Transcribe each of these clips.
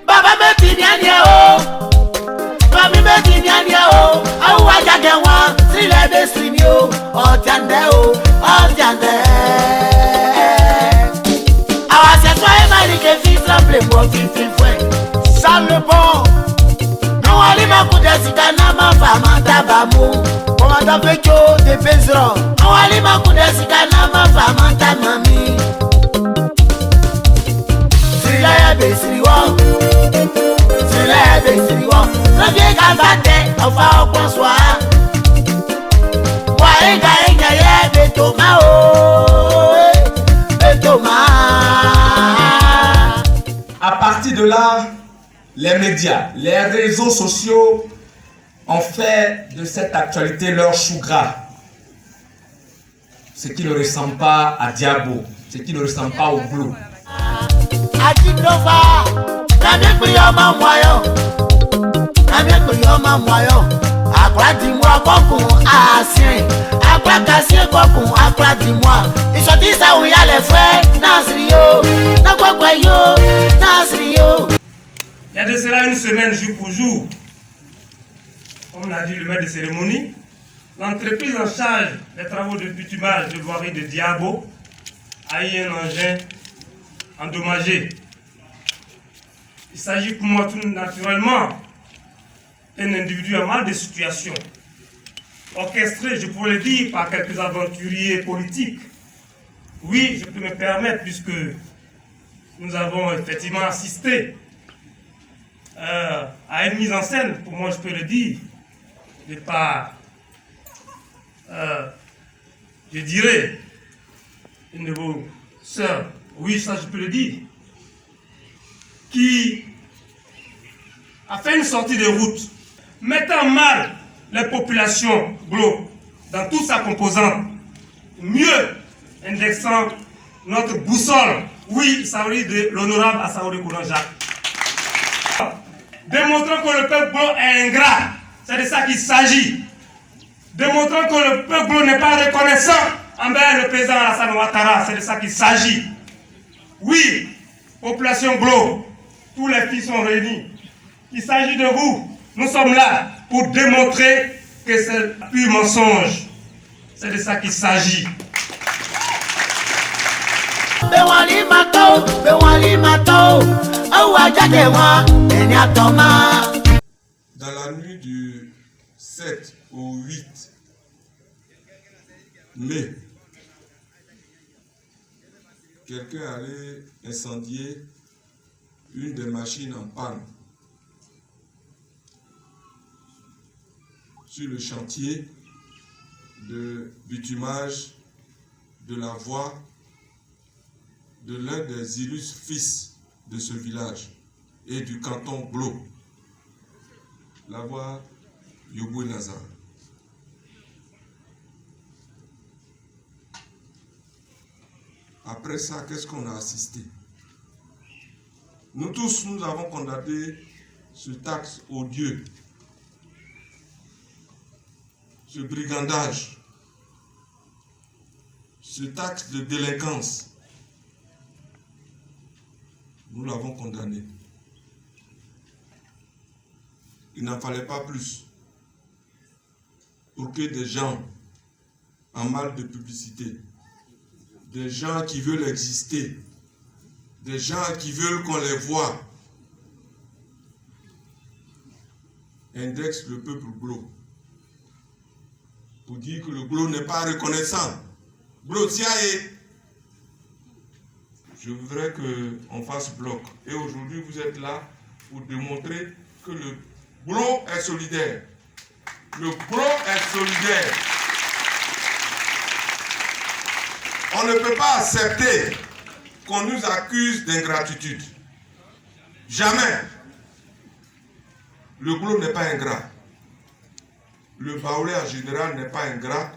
Baba me tinyania o. Mami me tinyania o. Awu ajage wan sile de swimio. Otiande o, otiande. Awa se soye mari ke fi tremble mo fi fwe. Sale le bon. No wali makude sikana ma fama tabamu. Komanda fecho de bezro. No wali makude sikana ma fama tamami. Sirila be siriwo. Sirila be siriwo. Rabie gavate ofa okonswa. Wa enga enga ye betoma o. Betoma. À partir de là, les médias, les réseaux sociaux ont fait de cette actualité leur chou gras. Ce qui ne ressemble pas à Diabo, ce qui ne ressemble pas au Glo. Il y a de cela une semaine, jour pour jour, comme l'a dit le maître de cérémonie, l'entreprise en charge des travaux de bitumage de voirie de Diabo a eu un engin endommagé. Il s'agit pour moi tout naturellement d'un individu en mal de situation, orchestré, je pourrais le dire, par quelques aventuriers politiques. Oui, je peux me permettre, puisque nous avons effectivement assisté à une mise en scène, pour moi je peux le dire, de par, je dirais, une de vos sœurs, oui ça je peux le dire, qui a fait une sortie de route, mettant mal les populations Glo dans toute sa composante, mieux indexant notre boussole, oui il s'agit de l'honorable Assaouli Kouran Jacques. Démontrant que le peuple Glo est ingrat, c'est de ça qu'il s'agit. Démontrant que le peuple Glo n'est pas reconnaissant envers le président Alassane Ouattara, c'est de ça qu'il s'agit. Oui, population Glo, tous les filles sont réunis. Il s'agit de vous. Nous sommes là pour démontrer que c'est pur mensonge. C'est de ça qu'il s'agit. Dans la nuit du 7 au 8 mai, quelqu'un allait incendier une des machines en panne sur le chantier de bitumage de la voie de l'un des illustres fils de ce village et du canton Glo, la voie Yoboué Nazar. Après ça, qu'est-ce qu'on a assisté? Nous tous, nous avons condamné ce taxe odieux, ce brigandage, ce taxe de délinquance. Nous l'avons condamné. Il n'en fallait pas plus pour que des gens en mal de publicité, des gens qui veulent exister, des gens qui veulent qu'on les voie, indexent le peuple Glo pour dire que le Glo n'est pas reconnaissant. Glo tiaye. Je voudrais qu'on fasse bloc. Et aujourd'hui, vous êtes là pour démontrer que le Glo est solidaire. Le Glo est solidaire. On ne peut pas accepter qu'on nous accuse d'ingratitude. Jamais. Le Glo n'est pas ingrat. Le Baoulé en général n'est pas ingrat.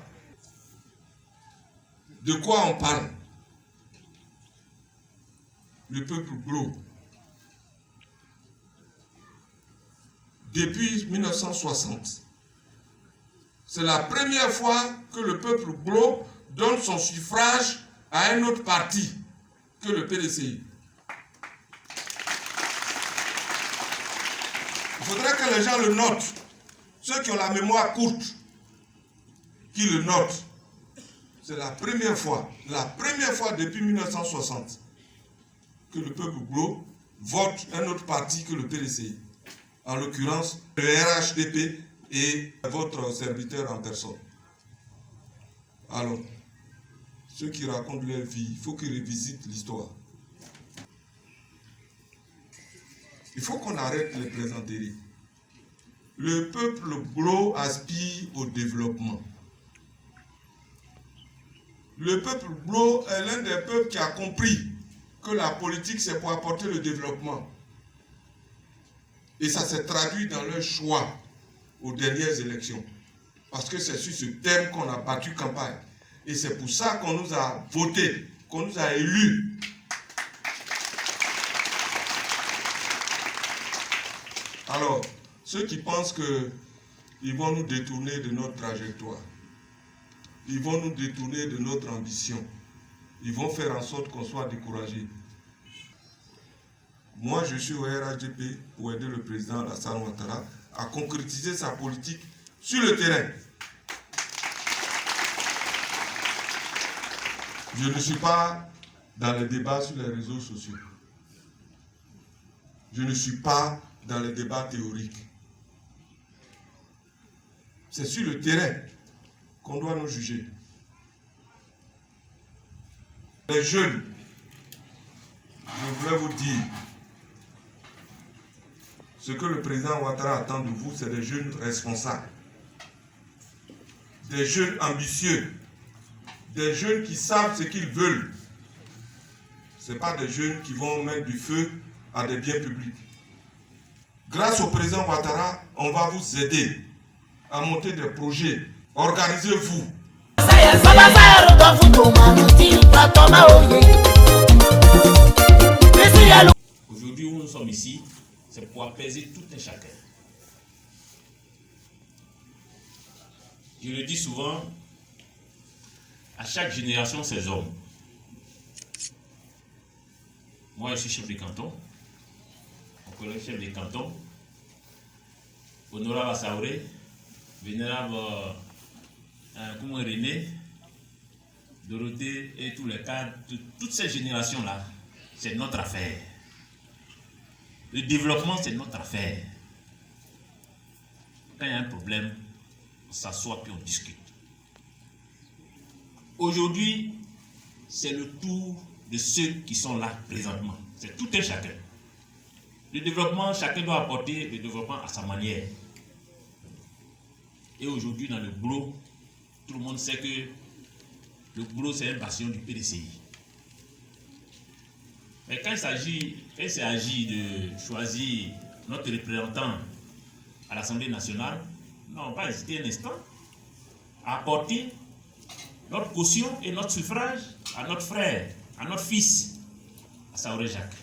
De quoi on parle? Le peuple Glo, depuis 1960, c'est la première fois que le peuple Glo donne son suffrage à un autre parti que le PDCI. faudrait que les gens le notent. Ceux qui ont la mémoire courte, qui le notent. C'est la première fois depuis 1960 que le peuple gros vote un autre parti que le PDCI. En l'occurrence, le RHDP et votre serviteur en personne. Alors, ceux qui racontent leur vie, il faut qu'ils revisitent l'histoire. Il faut qu'on arrête les plaisanteries. Le peuple gros aspire au développement. Le peuple gros est l'un des peuples qui a compris que la politique, c'est pour apporter le développement. Et ça s'est traduit dans leur choix aux dernières élections. Parce que c'est sur ce thème qu'on a battu campagne. Et c'est pour ça qu'on nous a voté, qu'on nous a élus. Alors, ceux qui pensent qu'ils vont nous détourner de notre trajectoire, ils vont nous détourner de notre ambition, ils vont faire en sorte qu'on soit découragés. Moi, je suis au RHDP pour aider le président Alassane Ouattara à concrétiser sa politique sur le terrain. Je ne suis pas dans les débats sur les réseaux sociaux. Je ne suis pas dans les débats théoriques. C'est sur le terrain qu'on doit nous juger. Les jeunes, je voulais vous dire, ce que le président Ouattara attend de vous, c'est des jeunes responsables, des jeunes ambitieux, des jeunes qui savent ce qu'ils veulent. Ce n'est pas des jeunes qui vont mettre du feu à des biens publics. Grâce au président Ouattara, on va vous aider à monter des projets. Organisez-vous. Aujourd'hui où nous sommes ici, c'est pour apaiser tout un chacun. Je le dis souvent, à chaque génération, ses hommes. Moi, je suis chef de canton. Mon collègue chef de canton. Honorable Assaouré, vénérable René, Dorothée et tous les cadres, toutes ces générations-là, c'est notre affaire. Le développement, c'est notre affaire. Quand il y a un problème, on s'assoit puis on discute. Aujourd'hui, c'est le tour de ceux qui sont là présentement. C'est tout un chacun. Le développement, chacun doit apporter le développement à sa manière. Et aujourd'hui, dans le boulot, tout le monde sait que le boulot, c'est un bastion du PDCI. Mais quand il s'agit de choisir notre représentant à l'Assemblée nationale, nous n'avons pas hésité un instant à apporter notre caution et notre suffrage à notre frère, à notre fils, à Assaouré Jacques.